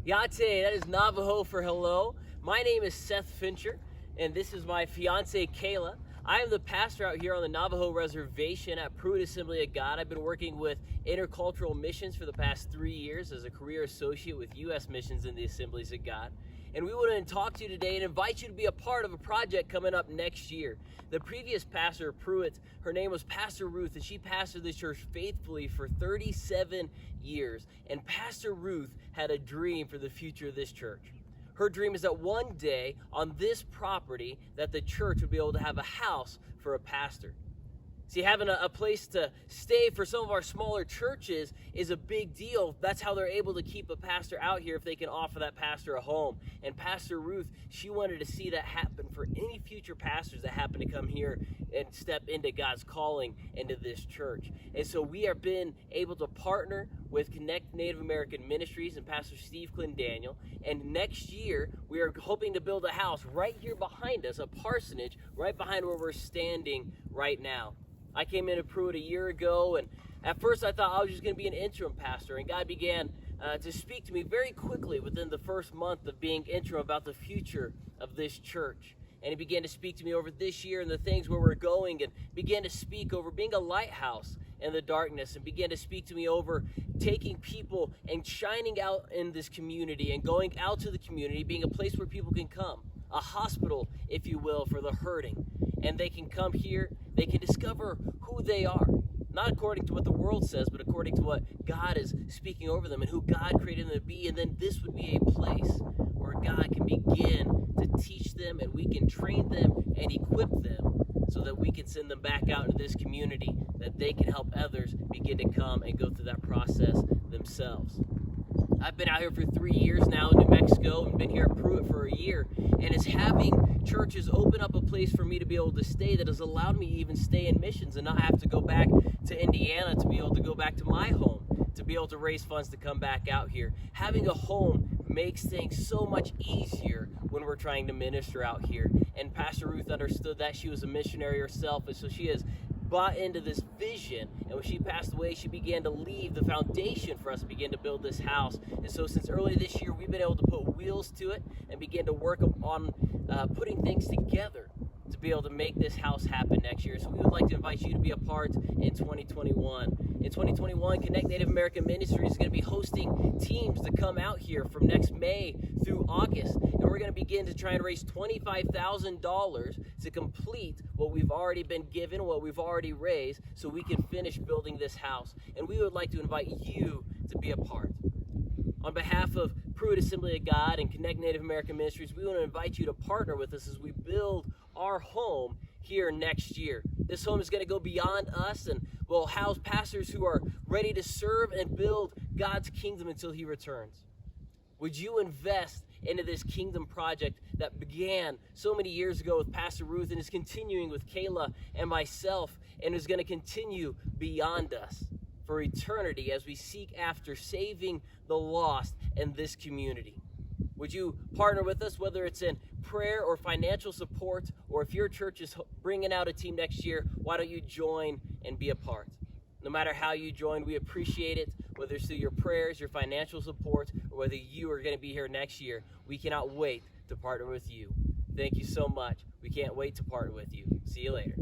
Yate, that is Navajo for hello. My name is Seth Fincher, and this is my fiance, Kayla. I am the pastor out here on the Navajo Reservation at Prewitt Assembly of God. I've been working with intercultural missions for the past 3 years as a career associate with U.S. missions in the Assemblies of God. And we want to talk to you today and invite you to be a part of a project coming up next year. The previous pastor of Prewitt, her name was Pastor Ruth, and she pastored this church faithfully for 37 years. And Pastor Ruth had a dream for the future of this church. Her dream is that one day on this property that the church would be able to have a house for a pastor. See, having a place to stay for some of our smaller churches is a big deal. That's how they're able to keep a pastor out here if they can offer that pastor a home. And Pastor Ruth, she wanted to see that happen for any future pastors that happen to come here and step into God's calling into this church. And so we have been able to partner with Connect Native American Ministries and Pastor Steve Daniel. And next year, we are hoping to build a house right here behind us, a parsonage right behind where we're standing right now. I came into Prewitt a year ago, and at first I thought I was just going to be an interim pastor, and God began to speak to me very quickly within the first month of being interim about the future of this church. And He began to speak to me over this year and the things where we're going, and began to speak over being a lighthouse in the darkness, and began to speak to me over taking people and shining out in this community and going out to the community, being a place where people can come, a hospital, if you will, for the hurting. And they can come here, they can discover who they are, not according to what the world says, but according to what God is speaking over them and who God created them to be. And then this would be a place where God can begin to teach them, and we can train them and equip them so that we can send them back out into this community, that they can help others begin to come and go through that process themselves. I've been out here for 3 years now in New Mexico and been here at Prewitt for a year, and it's having churches open up a place for me to be able to stay that has allowed me to even stay in missions and not have to go back to Indiana to be able to go back to my home, to be able to raise funds to come back out here. Having a home makes things so much easier when we're trying to minister out here. And Pastor Ruth understood that. She was a missionary herself, and so she has bought into this vision, and when she passed away, she began to leave the foundation for us to begin to build this house. And so since early this year, we've been able to put wheels to it and begin to work on putting things together to be able to make this house happen next year. So we would like to invite you to be a part in 2021. In 2021, Connect Native American Ministries is going to be hosting teams to come out here from next May through August. And we're going to begin to try and raise $25,000 to complete what we've already been given, what we've already raised, so we can finish building this house. And we would like to invite you to be a part. On behalf of Prewitt Assembly of God and Connect Native American Ministries, we want to invite you to partner with us as we build our home here next year. This home is going to go beyond us and will house pastors who are ready to serve and build God's kingdom until He returns. Would you invest into this kingdom project that began so many years ago with Pastor Ruth and is continuing with Kayla and myself, and is going to continue beyond us for eternity as we seek after saving the lost in this community? Would you partner with us, whether it's in prayer or financial support, or if your church is bringing out a team next year, why don't you join and be a part? No matter how you join, we appreciate it, whether it's through your prayers, your financial support, or whether you are going to be here next year. We cannot wait to partner with you. Thank you so much. We can't wait to partner with you. See you later.